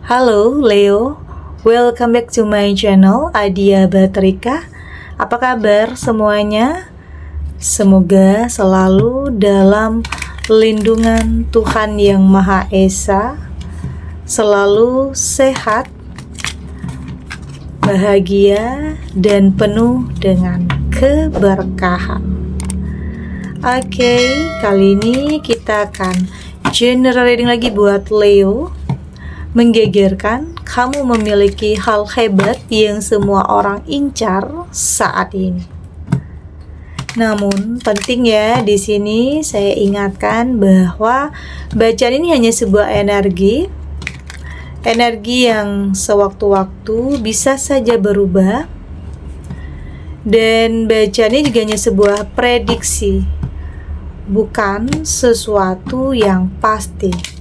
Halo Leo, welcome back to my channel Adia Batrika. Apa kabar semuanya? Semoga selalu dalam lindungan Tuhan Yang Maha Esa, selalu sehat, bahagia, dan penuh dengan keberkahan. Oke, kali ini kita akan general reading lagi buat Leo. Menggegerkan, kamu memiliki hal hebat yang semua orang incar saat ini. Namun, penting ya di sini saya ingatkan bahwa bacaan ini hanya sebuah energi yang sewaktu-waktu bisa saja berubah, dan bacaan ini juga hanya sebuah prediksi, bukan sesuatu yang pasti.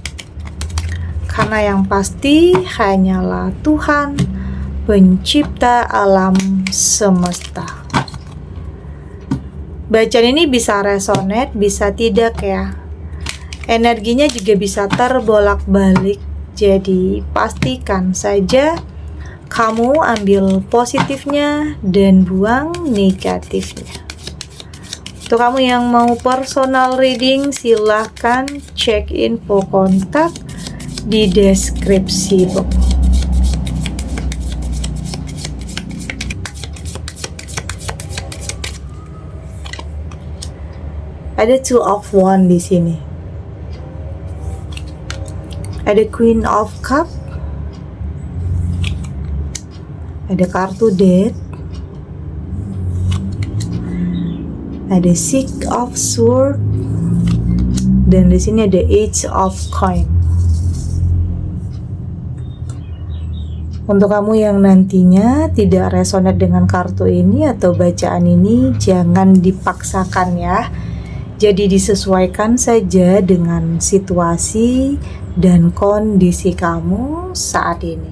Karena yang pasti hanyalah Tuhan, pencipta alam semesta. Bacaan ini bisa resonate, bisa tidak ya. Energinya juga bisa terbolak-balik. Jadi pastikan saja kamu ambil positifnya dan buang negatifnya. Untuk kamu yang mau personal reading, silahkan cek info kontak di deskripsi box. Ada Two of Wands di sini. Ada Queen of Cup. Ada kartu Death. Ada Six of Swords. Dan di sini ada Eight of Coins. Untuk kamu yang nantinya tidak resonate dengan kartu ini atau bacaan ini, jangan dipaksakan ya. Jadi disesuaikan saja dengan situasi dan kondisi kamu saat ini.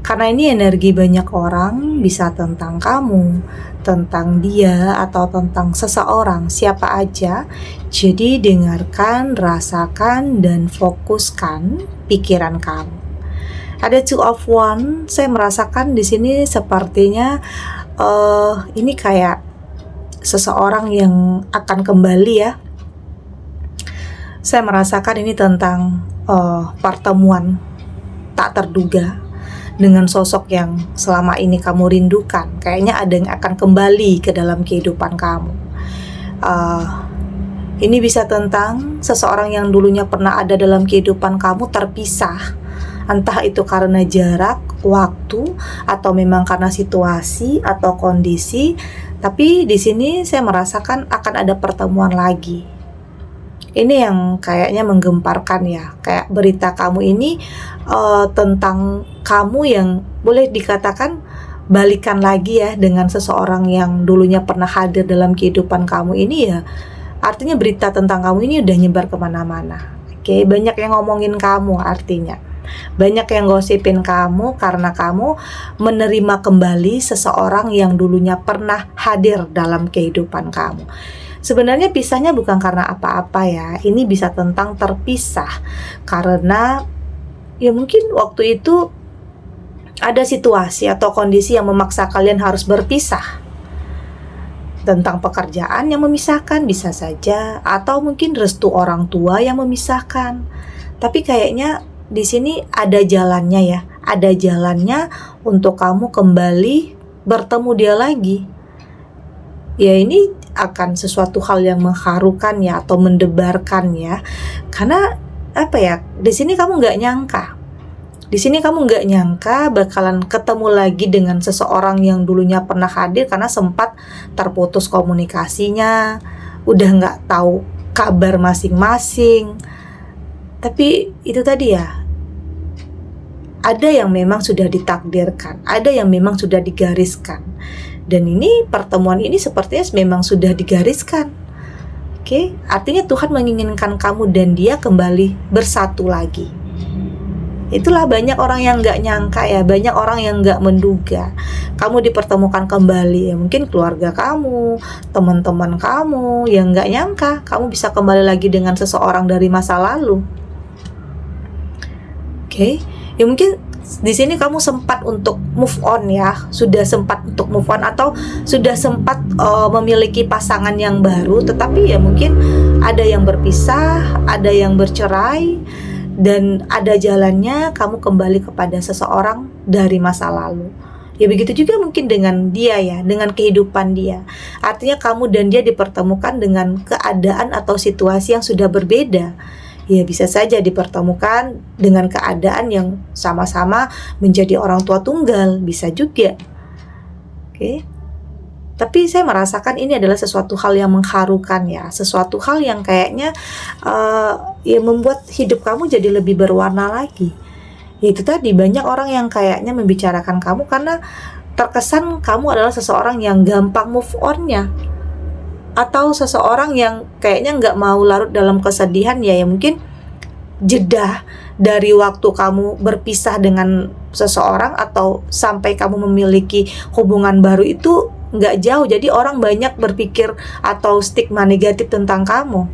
Karena ini energi banyak orang, bisa tentang kamu, tentang dia, atau tentang seseorang, siapa aja. Jadi dengarkan, rasakan, dan fokuskan pikiran kamu. Ada Two of Wands, saya merasakan di sini sepertinya ini kayak seseorang yang akan kembali ya. Saya merasakan ini tentang pertemuan tak terduga dengan sosok yang selama ini kamu rindukan. Kayaknya ada yang akan kembali ke dalam kehidupan kamu. Ini bisa tentang seseorang yang dulunya pernah ada dalam kehidupan kamu terpisah. Entah itu karena jarak, waktu, atau memang karena situasi atau kondisi. Tapi di sini saya merasakan akan ada pertemuan lagi. Ini yang kayaknya menggemparkan ya. Kayak berita kamu ini tentang kamu yang boleh dikatakan balikan lagi ya dengan seseorang yang dulunya pernah hadir dalam kehidupan kamu ini ya. Artinya berita tentang kamu ini udah nyebar kemana-mana. Oke, banyak yang ngomongin kamu artinya. Banyak yang gosipin kamu karena kamu menerima kembali seseorang yang dulunya pernah hadir dalam kehidupan kamu. Sebenarnya pisahnya bukan karena apa-apa ya. Ini bisa tentang terpisah karena ya mungkin waktu itu ada situasi atau kondisi yang memaksa kalian harus berpisah. Tentang pekerjaan yang memisahkan bisa saja, atau mungkin restu orang tua yang memisahkan. Tapi kayaknya di sini ada jalannya ya, ada jalannya untuk kamu kembali bertemu dia lagi. Ya ini akan sesuatu hal yang mengharukan ya, atau mendebarkan ya. Karena apa ya, di sini kamu nggak nyangka. Di sini kamu nggak nyangka bakalan ketemu lagi dengan seseorang yang dulunya pernah hadir karena sempat terputus komunikasinya, udah nggak tahu kabar masing-masing. Tapi itu tadi ya, ada yang memang sudah ditakdirkan, ada yang memang sudah digariskan. Dan ini pertemuan ini sepertinya memang sudah digariskan. Oke, artinya Tuhan menginginkan kamu dan dia kembali bersatu lagi. Itulah banyak orang yang nggak nyangka ya, banyak orang yang nggak menduga kamu dipertemukan kembali ya. Mungkin keluarga kamu, teman-teman kamu yang nggak nyangka kamu bisa kembali lagi dengan seseorang dari masa lalu. Oke, Ya mungkin di sini kamu sempat untuk move on ya, sudah sempat untuk move on atau sudah sempat memiliki pasangan yang baru, tetapi ya mungkin ada yang berpisah, ada yang bercerai, dan ada jalannya kamu kembali kepada seseorang dari masa lalu. Ya begitu juga mungkin dengan dia ya, dengan kehidupan dia. Artinya kamu dan dia dipertemukan dengan keadaan atau situasi yang sudah berbeda. Ya bisa saja dipertemukan dengan keadaan yang sama-sama menjadi orang tua tunggal, bisa juga. Oke. Tapi saya merasakan ini adalah sesuatu hal yang mengharukan ya, sesuatu hal yang kayaknya ya membuat hidup kamu jadi lebih berwarna lagi. Ya itu tadi, banyak orang yang kayaknya membicarakan kamu karena terkesan kamu adalah seseorang yang gampang move on-nya, atau seseorang yang kayaknya nggak mau larut dalam kesedihan ya mungkin jeda dari waktu kamu berpisah dengan seseorang atau sampai kamu memiliki hubungan baru itu nggak jauh. Jadi orang banyak berpikir atau stigma negatif tentang kamu.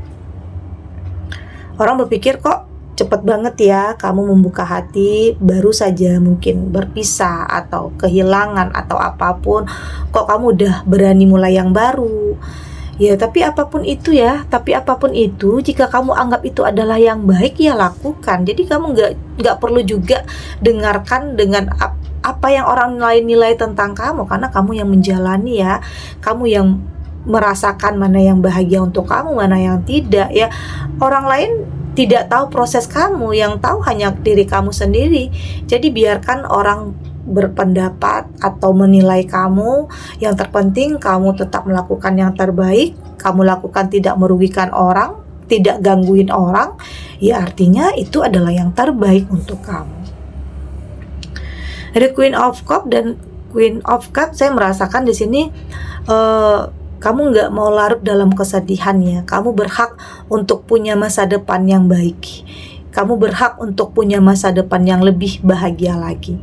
Orang berpikir kok cepet banget ya kamu membuka hati, baru saja mungkin berpisah atau kehilangan atau apapun, kok kamu udah berani mulai yang baru. Ya tapi apapun itu jika kamu anggap itu adalah yang baik ya lakukan. Jadi kamu nggak perlu juga dengarkan dengan apa yang orang lain nilai tentang kamu, karena kamu yang menjalani ya, kamu yang merasakan mana yang bahagia untuk kamu, mana yang tidak ya. Orang lain tidak tahu proses kamu, yang tahu hanya diri kamu sendiri. Jadi biarkan orang berpendapat atau menilai kamu, yang terpenting kamu tetap melakukan yang terbaik, kamu lakukan tidak merugikan orang, tidak gangguin orang, ya artinya itu adalah yang terbaik untuk kamu. Ada Queen of Cup dan Queen of Cup, saya merasakan di sini kamu nggak mau larut dalam kesedihan ya, kamu berhak untuk punya masa depan yang baik, kamu berhak untuk punya masa depan yang lebih bahagia lagi.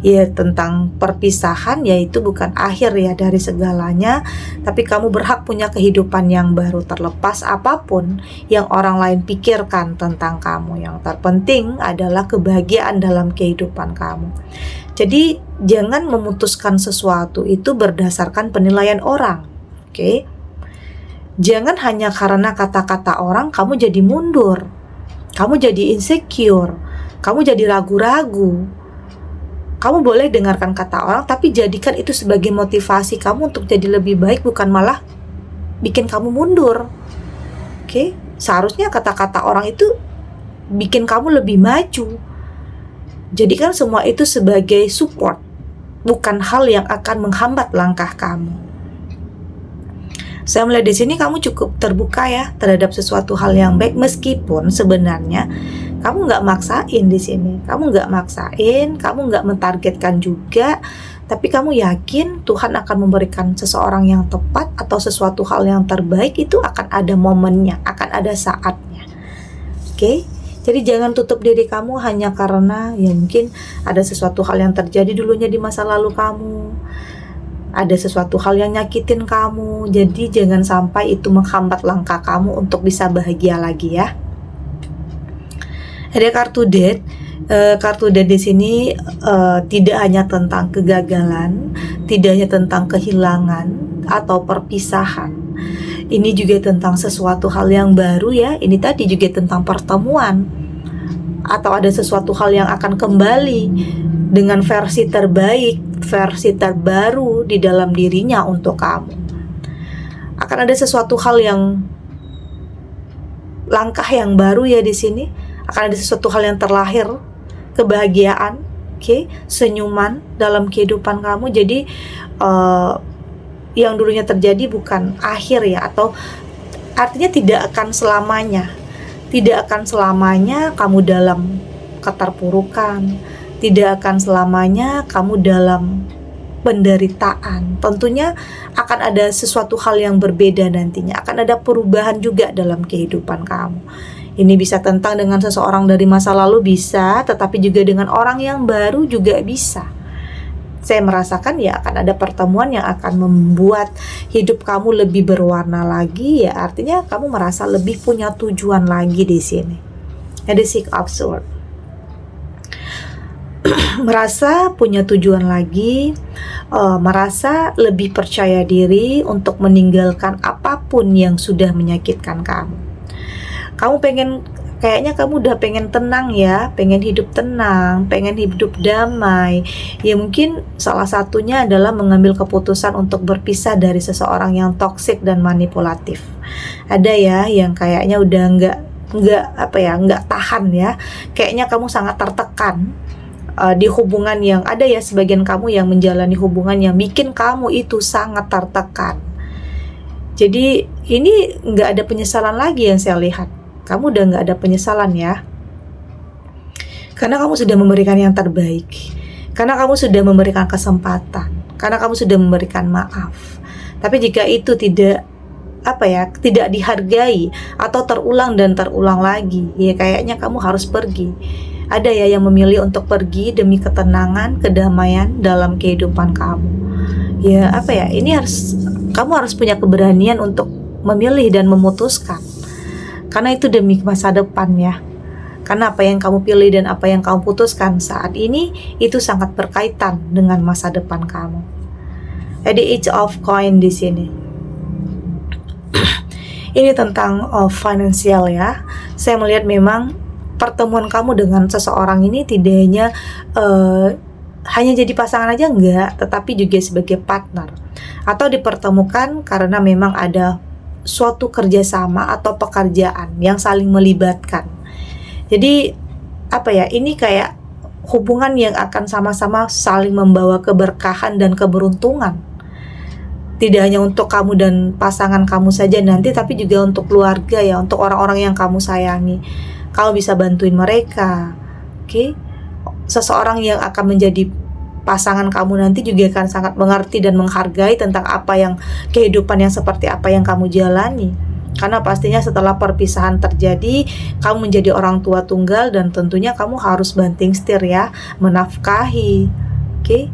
Ya tentang perpisahan ya itu bukan akhir ya dari segalanya, tapi kamu berhak punya kehidupan yang baru terlepas apapun yang orang lain pikirkan tentang kamu. Yang terpenting adalah kebahagiaan dalam kehidupan kamu. Jadi jangan memutuskan sesuatu itu berdasarkan penilaian orang. Oke? Jangan hanya karena kata-kata orang kamu jadi mundur, kamu jadi insecure, kamu jadi ragu-ragu. Kamu boleh dengarkan kata orang, tapi jadikan itu sebagai motivasi kamu untuk jadi lebih baik, bukan malah bikin kamu mundur. Oke? Seharusnya kata-kata orang itu bikin kamu lebih maju. Jadikan semua itu sebagai support, bukan hal yang akan menghambat langkah kamu. Saya melihat di sini kamu cukup terbuka ya terhadap sesuatu hal yang baik, meskipun sebenarnya kamu nggak maksain di sini, kamu nggak mentargetkan juga, tapi kamu yakin Tuhan akan memberikan seseorang yang tepat atau sesuatu hal yang terbaik itu akan ada momennya, akan ada saatnya. Oke? Jadi jangan tutup diri kamu hanya karena ya mungkin ada sesuatu hal yang terjadi dulunya di masa lalu kamu, ada sesuatu hal yang nyakitin kamu. Jadi jangan sampai itu menghambat langkah kamu untuk bisa bahagia lagi ya. Ada kartu Death. Kartu Death di sini tidak hanya tentang kegagalan, tidak hanya tentang kehilangan atau perpisahan. Ini juga tentang sesuatu hal yang baru ya. Ini tadi juga tentang pertemuan, atau ada sesuatu hal yang akan kembali dengan versi terbaik, versi terbaru di dalam dirinya untuk kamu. Akan ada sesuatu hal yang langkah yang baru ya di sini. Akan ada sesuatu hal yang terlahir, kebahagiaan, senyuman dalam kehidupan kamu. Jadi yang dulunya terjadi bukan akhir ya, atau artinya tidak akan selamanya kamu dalam keterpurukan, tidak akan selamanya kamu dalam penderitaan. Tentunya akan ada sesuatu hal yang berbeda nantinya, akan ada perubahan juga dalam kehidupan kamu. Ini bisa tentang dengan seseorang dari masa lalu bisa, tetapi juga dengan orang yang baru juga bisa. Saya merasakan ya akan ada pertemuan yang akan membuat hidup kamu lebih berwarna lagi ya, artinya kamu merasa lebih punya tujuan lagi di sini. Ada Six of Swords. merasa punya tujuan lagi, merasa lebih percaya diri untuk meninggalkan apapun yang sudah menyakitkan kamu. Kayaknya kamu udah pengen tenang ya, pengen hidup tenang, pengen hidup damai. Ya mungkin salah satunya adalah mengambil keputusan untuk berpisah dari seseorang yang toksik dan manipulatif. Ada ya yang kayaknya udah nggak tahan ya. Kayaknya kamu sangat tertekan di hubungan yang ada ya, sebagian kamu yang menjalani hubungan yang bikin kamu itu sangat tertekan. Jadi ini nggak ada penyesalan lagi yang saya lihat. Kamu udah nggak ada penyesalan ya, karena kamu sudah memberikan yang terbaik, karena kamu sudah memberikan kesempatan, karena kamu sudah memberikan maaf. Tapi jika itu tidak dihargai atau terulang dan terulang lagi, ya kayaknya kamu harus pergi. Ada ya yang memilih untuk pergi demi ketenangan, kedamaian dalam kehidupan kamu. Ya kamu harus punya keberanian untuk memilih dan memutuskan. Karena itu demi masa depan ya. Karena apa yang kamu pilih dan apa yang kamu putuskan saat ini itu sangat berkaitan dengan masa depan kamu. Ada Eight of Coin di sini. Ini tentang finansial ya. Saya melihat memang pertemuan kamu dengan seseorang ini tidak hanya jadi pasangan aja enggak, tetapi juga sebagai partner. Atau dipertemukan karena memang ada suatu kerjasama atau pekerjaan yang saling melibatkan. Jadi ini kayak hubungan yang akan sama-sama saling membawa keberkahan dan keberuntungan. Tidak hanya untuk kamu dan pasangan kamu saja nanti, tapi juga untuk keluarga ya, untuk orang-orang yang kamu sayangi. Kamu bisa bantuin mereka. Oke? Seseorang yang akan menjadi pasangan kamu nanti juga akan sangat mengerti dan menghargai tentang kehidupan yang seperti apa yang kamu jalani. Karena pastinya setelah perpisahan terjadi, kamu menjadi orang tua tunggal dan tentunya kamu harus banting setir ya, menafkahi,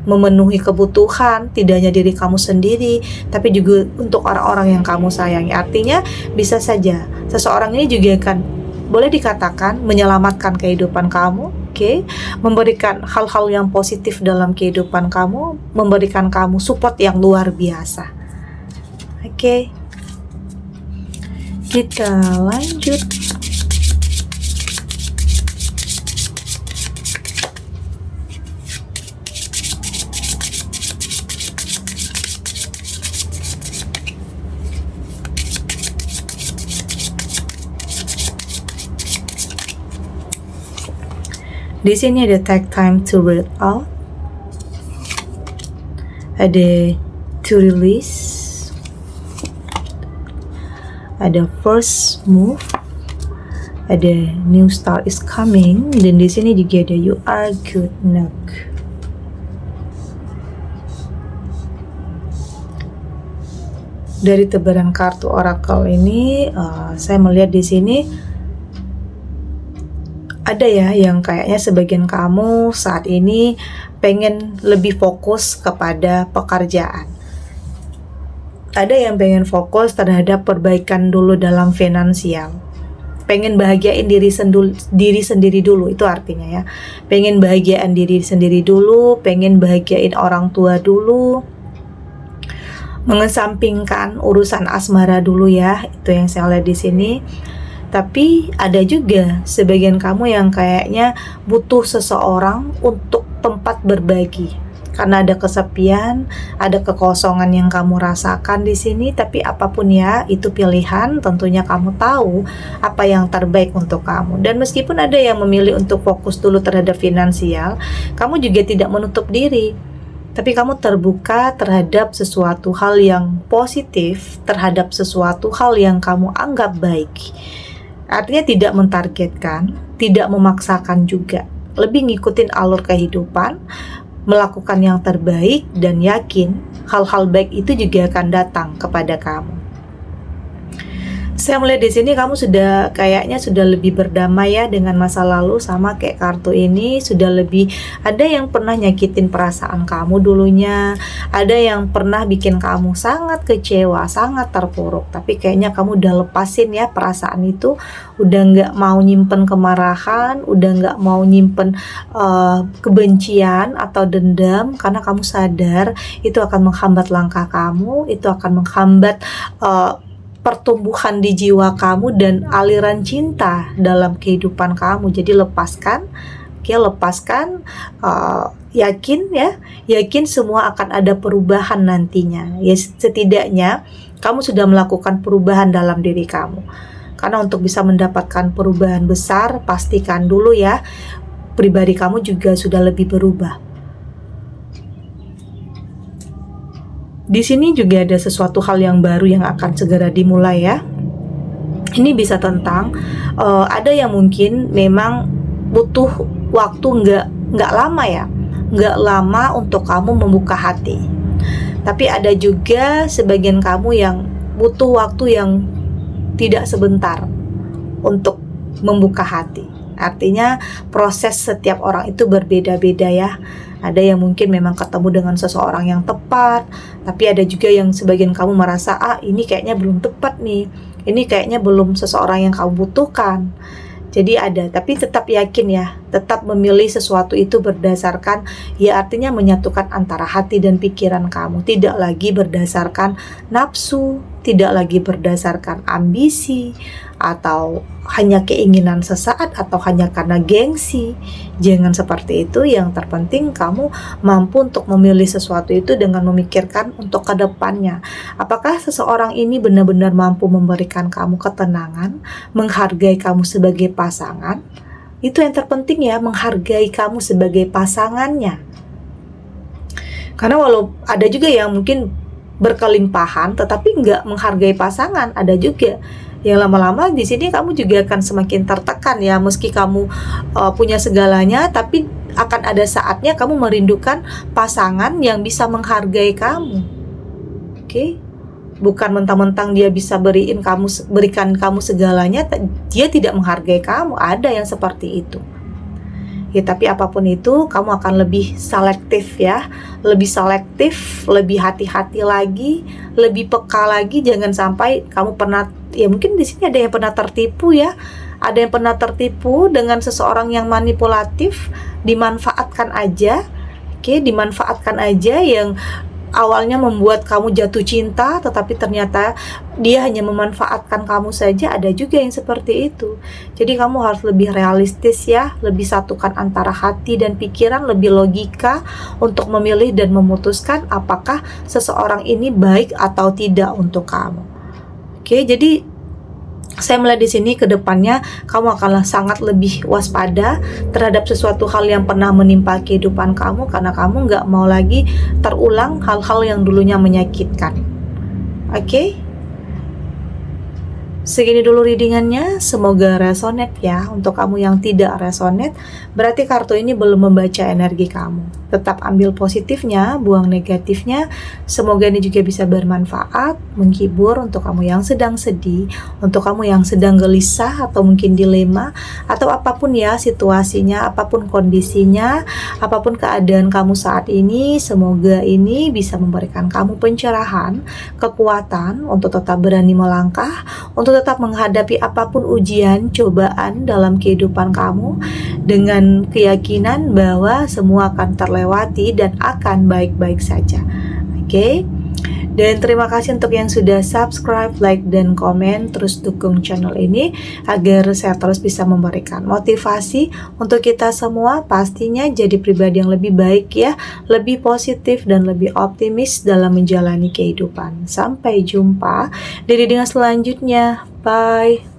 memenuhi kebutuhan tidak hanya diri kamu sendiri, tapi juga untuk orang-orang yang kamu sayangi. Artinya bisa saja seseorang ini juga akan boleh dikatakan menyelamatkan kehidupan kamu, memberikan hal-hal yang positif dalam kehidupan kamu, memberikan kamu support yang luar biasa. Kita lanjut. Di sini ada take time to read out, ada to release, ada first move, ada new start is coming, dan di sini juga ada you are good enough. Dari tebaran kartu oracle ini, saya melihat di sini ada ya yang kayaknya sebagian kamu saat ini pengen lebih fokus kepada pekerjaan. Ada yang pengen fokus terhadap perbaikan dulu dalam finansial. Pengen bahagiain diri sendiri dulu, itu artinya ya. Pengen bahagiain diri sendiri dulu, pengen bahagiain orang tua dulu. Mengesampingkan urusan asmara dulu ya, itu yang saya lihat di sini. Tapi ada juga sebagian kamu yang kayaknya butuh seseorang untuk tempat berbagi. Karena ada kesepian, ada kekosongan yang kamu rasakan di sini. Tapi apapun ya, itu pilihan. Tentunya kamu tahu apa yang terbaik untuk kamu. Dan meskipun ada yang memilih untuk fokus dulu terhadap finansial, kamu juga tidak menutup diri. Tapi kamu terbuka terhadap sesuatu hal yang positif, terhadap sesuatu hal yang kamu anggap baik. Artinya tidak mentargetkan, tidak memaksakan juga. Lebih ngikutin alur kehidupan, melakukan yang terbaik, dan yakin hal-hal baik itu juga akan datang kepada kamu. Saya melihat di sini kamu sudah kayaknya sudah lebih berdamai ya dengan masa lalu, sama kayak kartu ini sudah lebih, ada yang pernah nyakitin perasaan kamu dulunya, ada yang pernah bikin kamu sangat kecewa, sangat terpuruk, tapi kayaknya kamu udah lepasin ya perasaan itu, udah nggak mau nyimpen kemarahan, udah nggak mau nyimpen kebencian atau dendam, karena kamu sadar itu akan menghambat langkah kamu, itu akan menghambat pertumbuhan di jiwa kamu dan aliran cinta dalam kehidupan kamu. Jadi lepaskan, oke, lepaskan, yakin semua akan ada perubahan nantinya. Ya, setidaknya kamu sudah melakukan perubahan dalam diri kamu. Karena untuk bisa mendapatkan perubahan besar, pastikan dulu ya pribadi kamu juga sudah lebih berubah. Di sini juga ada sesuatu hal yang baru yang akan segera dimulai ya. Ini bisa tentang ada yang mungkin memang butuh waktu nggak lama ya, nggak lama untuk kamu membuka hati. Tapi ada juga sebagian kamu yang butuh waktu yang tidak sebentar untuk membuka hati. Artinya proses setiap orang itu berbeda-beda ya. Ada yang mungkin memang ketemu dengan seseorang yang tepat, tapi ada juga yang sebagian kamu merasa, ini kayaknya belum tepat nih, ini kayaknya belum seseorang yang kamu butuhkan. Jadi ada, tapi tetap yakin ya, tetap memilih sesuatu itu berdasarkan, ya artinya menyatukan antara hati dan pikiran kamu, tidak lagi berdasarkan nafsu, tidak lagi berdasarkan ambisi, atau hanya keinginan sesaat, atau hanya karena gengsi. Jangan seperti itu. Yang terpenting kamu mampu untuk memilih sesuatu itu dengan memikirkan untuk kedepannya. Apakah seseorang ini benar-benar mampu memberikan kamu ketenangan, menghargai kamu sebagai pasangan? Itu yang terpenting ya, menghargai kamu sebagai pasangannya. Karena walau ada juga yang mungkin berkelimpahan tetapi nggak menghargai pasangan, ada juga yang lama-lama di sini kamu juga akan semakin tertekan ya, meski kamu punya segalanya, tapi akan ada saatnya kamu merindukan pasangan yang bisa menghargai kamu. Oke? Bukan mentang-mentang dia bisa berikan kamu segalanya, dia tidak menghargai kamu. Ada yang seperti itu. Ya, tapi apapun itu, kamu akan lebih selektif ya, lebih selektif, lebih hati-hati lagi, lebih peka lagi. Jangan sampai kamu pernah, ya mungkin di sini ada yang pernah tertipu ya, ada yang pernah tertipu dengan seseorang yang manipulatif, dimanfaatkan aja, dimanfaatkan aja, yang awalnya membuat kamu jatuh cinta, tetapi ternyata dia hanya memanfaatkan kamu saja. Ada juga yang seperti itu. Jadi kamu harus lebih realistis ya, lebih satukan antara hati dan pikiran, lebih logika untuk memilih dan memutuskan apakah seseorang ini baik atau tidak untuk kamu. Jadi saya melihat di sini ke depannya kamu akan sangat lebih waspada terhadap sesuatu hal yang pernah menimpa kehidupan kamu, karena kamu nggak mau lagi terulang hal-hal yang dulunya menyakitkan. Segini dulu readingannya, semoga resonate ya. Untuk kamu yang tidak resonate, berarti kartu ini belum membaca energi kamu. Tetap ambil positifnya, buang negatifnya. Semoga ini juga bisa bermanfaat, menghibur untuk kamu yang sedang sedih, untuk kamu yang sedang gelisah atau mungkin dilema, atau apapun ya situasinya, apapun kondisinya, apapun keadaan kamu saat ini. Semoga ini bisa memberikan kamu pencerahan, kekuatan untuk tetap berani melangkah, untuk tetap menghadapi apapun ujian, cobaan dalam kehidupan kamu dengan keyakinan bahwa semua akan terlewati dan akan baik-baik saja. Dan terima kasih untuk yang sudah subscribe, like, dan komen. Terus dukung channel ini agar saya terus bisa memberikan motivasi untuk kita semua, pastinya jadi pribadi yang lebih baik ya, lebih positif dan lebih optimis dalam menjalani kehidupan. Sampai jumpa di reading selanjutnya. Bye.